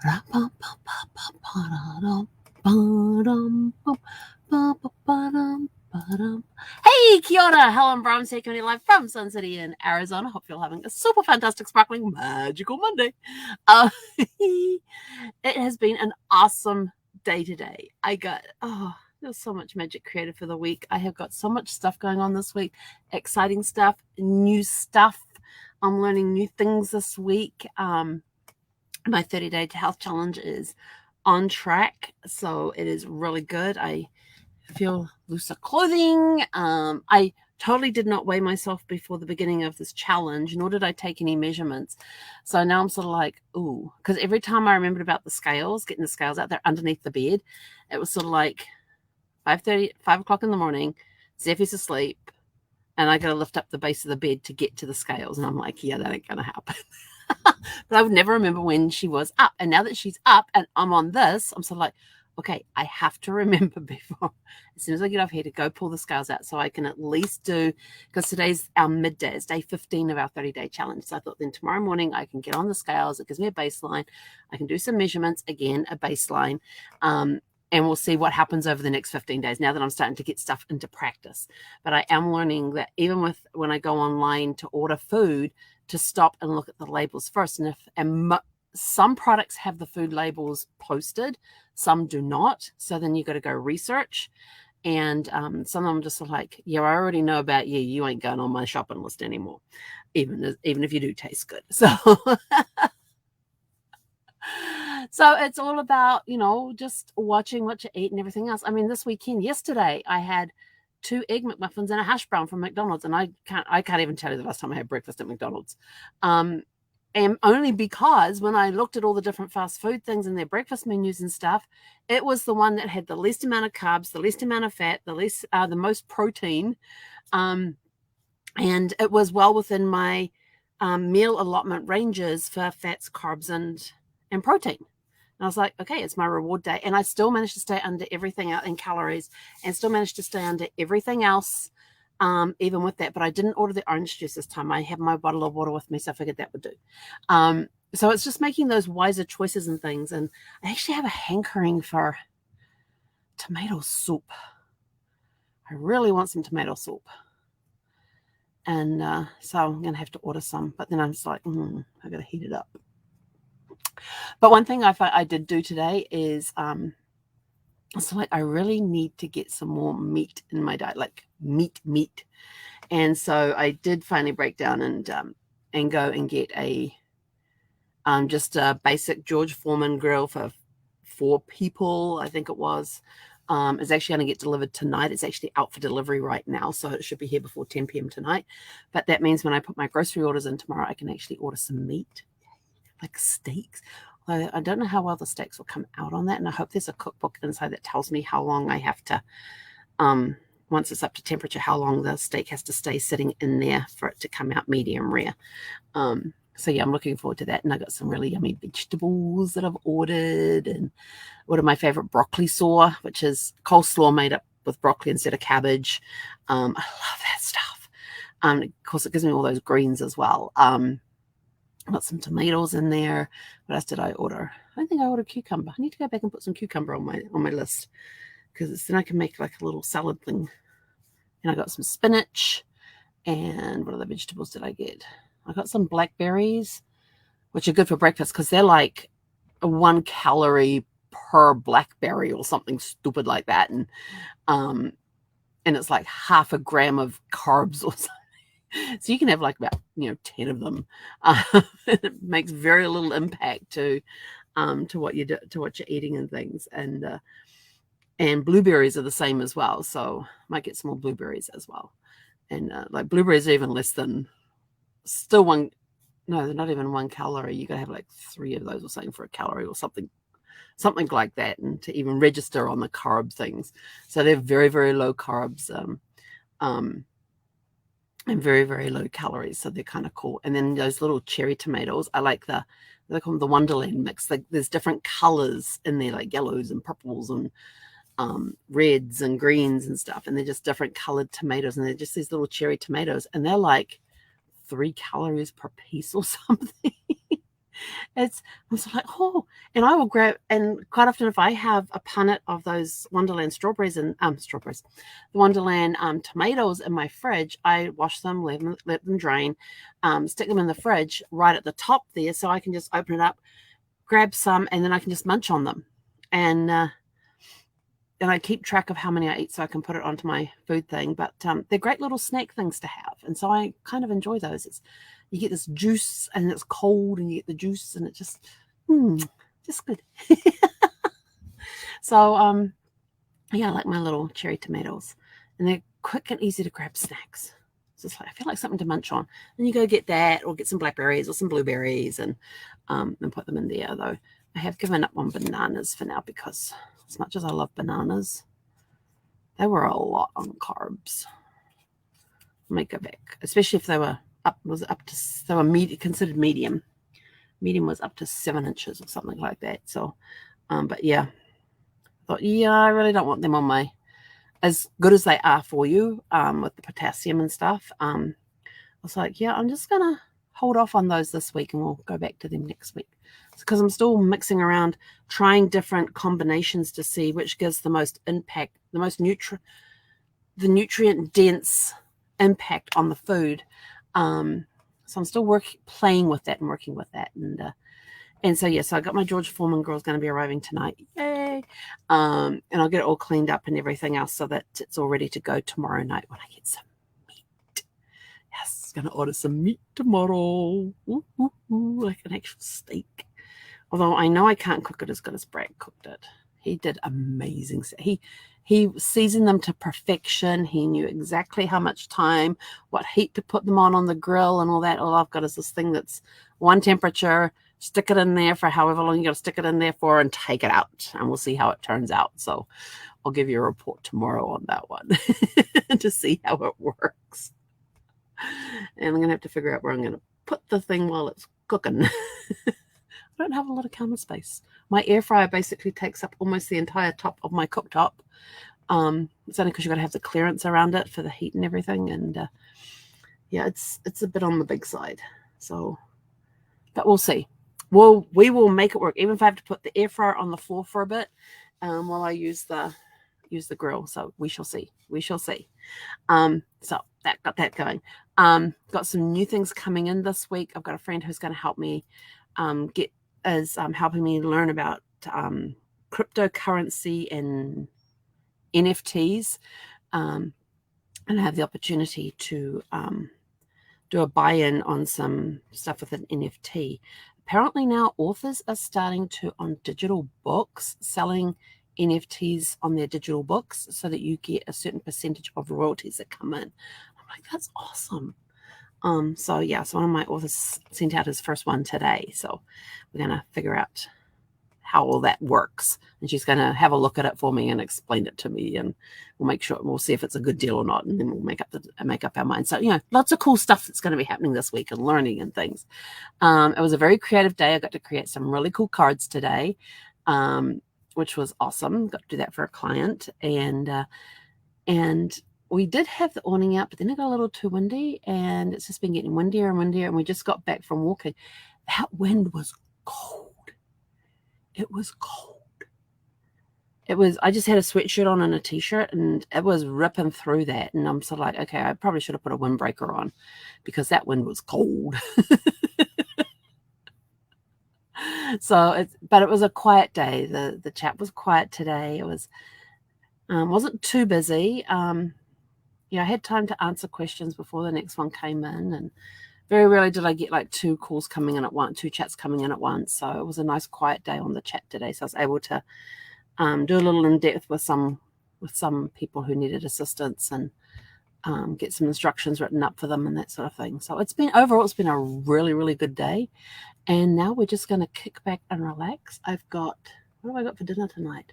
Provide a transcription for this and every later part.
Hey, kia ora, Helen, Brahms here, coming live from Sun City in Arizona. Hope you're having a super fantastic, sparkling, magical Monday. It has been an awesome day today. There's so much magic created for the week. I have got so much stuff going on this week, exciting stuff, new stuff. I'm learning new things this week. My 30-day health challenge is on track, so it is really good. I feel looser clothing. I totally did not weigh myself before the beginning of this challenge, nor did I take any measurements. So now I'm sort of like, ooh, because every time I remembered about the scales, getting the scales out there underneath the bed, it was sort of like 5 o'clock in the morning, Zeffy's asleep, and I got to lift up the base of the bed to get to the scales. And I'm like, yeah, that ain't going to happen. But I would never remember when she was up. And now that she's up and I'm on this, I'm sort of like, okay, I have to remember before, as soon as I get off here, to go pull the scales out so I can at least do, because today's our midday, it's day 15 of our 30-day challenge. So I thought then tomorrow morning I can get on the scales. It gives me a baseline. I can do some measurements, again, a baseline, and we'll see what happens over the next 15 days now that I'm starting to get stuff into practice. But I am learning that even when I go online to order food, to stop and look at the labels first. Some products have the food labels posted, some do not. So then you got to go research. And some of them just are like, yeah, I already know about you. You ain't going on my shopping list anymore, even if you do taste good. So, so it's all about, just watching what you eat and everything else. I mean, yesterday, I had 2 egg McMuffins and a hash brown from McDonald's, and I can't even tell you the last time I had breakfast at McDonald's. And only because when I looked at all the different fast food things and their breakfast menus and stuff, it was the one that had the least amount of carbs, the least amount of fat, the most protein, and it was well within my meal allotment ranges for fats, carbs, and protein. And I was like, okay, it's my reward day. And I still managed to stay under everything out in calories and still managed to stay under everything else, even with that. But I didn't order the orange juice this time. I have my bottle of water with me, so I figured that would do. So it's just making those wiser choices and things. And I actually have a hankering for tomato soup. I really want some tomato soup. And so I'm going to have to order some. But then I'm just like, I got to heat it up. But one thing I did do today is I really need to get some more meat in my diet, like meat. And so I did finally break down and go and get just a basic George Foreman grill for 4 people, I think it was. It's actually going to get delivered tonight. It's actually out for delivery right now, so it should be here before 10 p.m. tonight. But that means when I put my grocery orders in tomorrow, I can actually order some meat, like steaks. I don't know how well the steaks will come out on that, and I hope there's a cookbook inside that tells me how long I have to, once it's up to temperature, how long the steak has to stay sitting in there for it to come out medium rare. So yeah, I'm looking forward to that. And I got some really yummy vegetables that I've ordered, and ordered my favorite broccoli saw, which is coleslaw made up with broccoli instead of cabbage. I love that stuff. Of course, it gives me all those greens as well. Got some tomatoes in there. What else did I order? I don't think I ordered cucumber. I need to go back and put some cucumber on my list, because then I can make like a little salad thing. And I got some spinach. And what other vegetables did I get? I got some blackberries, which are good for breakfast because they're like 1 calorie per blackberry or something stupid like that. And it's like 0.5 gram of carbs or something. So you can have like about 10 of them. It makes very little impact to what you do, to what you're eating and things. And blueberries are the same as well. So might get some more blueberries as well. And like blueberries are even less than, still one. No, they're not even 1 calorie. You gotta have like 3 of those or something for a calorie or something like that, and to even register on the carb things. So they're very, very low carbs. And very, very low calories, so they're kind of cool. And then those little cherry tomatoes, I like they call them the Wonderland mix. Like there's different colors in there, like yellows and purples and reds and greens and stuff. And they're just different colored tomatoes, and they're just these little cherry tomatoes, and they're like 3 calories per piece or something. I'm sort of like, oh, and I will grab, and quite often if I have a punnet of those Wonderland strawberries and the Wonderland tomatoes in my fridge, I wash them, let them drain, stick them in the fridge right at the top there, so I can just open it up, grab some, and then I can just munch on them, and I keep track of how many I eat so I can put it onto my food thing. But they're great little snack things to have, and so I kind of enjoy those. You get this juice, and it's cold, and you get the juice, and it just good. So yeah, I like my little cherry tomatoes, and they're quick and easy to grab snacks. So it's like I feel like something to munch on, and you go get that, or get some blackberries or some blueberries, and put them in there. Though I have given up on bananas for now, because as much as I love bananas, they were a lot on carbs. Let me go back, especially if they were considered medium. Medium was up to 7 inches or something like that. So, but yeah, I thought, yeah, I really don't want them on my, as good as they are for you, with the potassium and stuff. I was like, yeah, I'm just gonna hold off on those this week, and we'll go back to them next week. Because I'm still mixing around, trying different combinations to see which gives the most impact, the most nutrient dense impact on the food. So I'm still playing with that and working with that, and so yes, I got my George Foreman girls going to be arriving tonight, yay! And I'll get it all cleaned up and everything else so that it's all ready to go tomorrow night when I get some meat. Yes, going to order some meat tomorrow, like an actual steak. Although I know I can't cook it as good as Brad cooked it. He did amazing. He seasoned them to perfection. He knew exactly how much time, what heat to put them on the grill and all that. All I've got is this thing that's one temperature. Stick it in there for however long you got to stick it in there for, and take it out, and we'll see how it turns out. So I'll give you a report tomorrow on that one to see how it works. And I'm going to have to figure out where I'm going to put the thing while it's cooking. I don't have a lot of counter space. My air fryer basically takes up almost the entire top of my cooktop. It's only because you've got to have the clearance around it for the heat and everything. And yeah, it's a bit on the big side. So, but we'll see. We will make it work, even if I have to put the air fryer on the floor for a bit while I use the grill. So we shall see. We shall see. So that got that going. Got some new things coming in this week. I've got a friend who's going to help me helping me learn about cryptocurrency and NFTs, and I have the opportunity to do a buy-in on some stuff with an NFT. Apparently now authors are starting to, on digital books, selling NFTs on their digital books so that you get a certain percentage of royalties that come in. I'm like, that's awesome. So yeah, so one of my authors sent out his first one today. So we're going to figure out how all that works. And she's going to have a look at it for me and explain it to me. And we'll make sure, we'll see if it's a good deal or not. And then we'll make up our mind. So, lots of cool stuff that's going to be happening this week, and learning and things. It was a very creative day. I got to create some really cool cards today, which was awesome. Got to do that for a client. And we did have the awning out, but then it got a little too windy, and it's just been getting windier and windier. And we just got back from walking. That wind was cold. It was cold. I just had a sweatshirt on and a t-shirt, and it was ripping through that. And I'm sort of like, okay, I probably should have put a windbreaker on, because that wind was cold. But it was a quiet day. The chat was quiet today. It wasn't too busy. I had time to answer questions before the next one came in, and very rarely did I get like two chats coming in at once. So it was a nice quiet day on the chat today. So I was able to do a little in depth with some people who needed assistance, and get some instructions written up for them and that sort of thing. So it's been a really, really good day. And now we're just going to kick back and relax. What have I got for dinner tonight?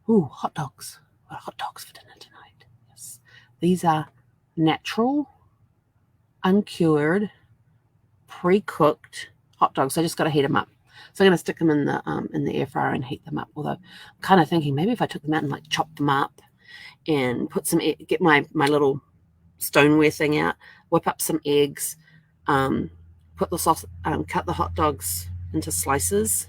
Ooh, hot dogs. I've got hot dogs for dinner tonight. Yes. These are natural, uncured, pre-cooked hot dogs. I just got to heat them up. So I'm going to stick them in the air fryer and heat them up. Although I'm kind of thinking maybe if I took them out and like chopped them up and get my little stoneware thing out, whip up some eggs, put the sauce, cut the hot dogs into slices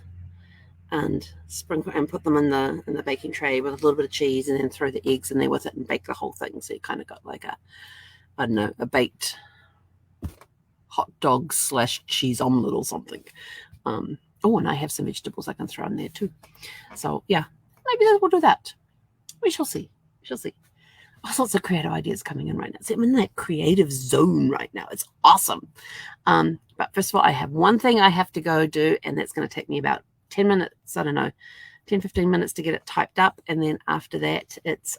and sprinkle and put them in the baking tray with a little bit of cheese, and then throw the eggs in there with it and bake the whole thing. So you kind of got like a, I don't know, a baked hot dog / cheese omelet or something. Oh, and I have some vegetables I can throw in there too. So yeah, maybe we'll do that. We shall see. We shall see. All sorts of creative ideas coming in right now. See, I'm in that creative zone right now. It's awesome. But first of all, I have one thing I have to go do, and that's going to take me about 10 minutes. I don't know, 10, 15 minutes to get it typed up. And then after that, it's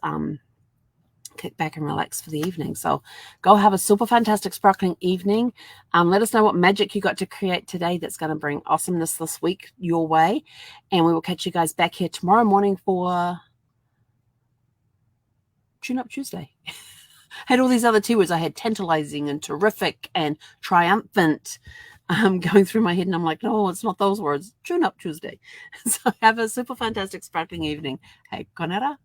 kick back and relax for the evening. So go have a super fantastic sparkling evening. Let us know what magic you got to create today that's going to bring awesomeness this week your way. And we will catch you guys back here tomorrow morning for Tune Up Tuesday. I had all these other T words. I had tantalizing and terrific and triumphant going through my head, and I'm like, no, it's not those words. Tune Up Tuesday. So have a super fantastic sparkling evening. Hey, konera.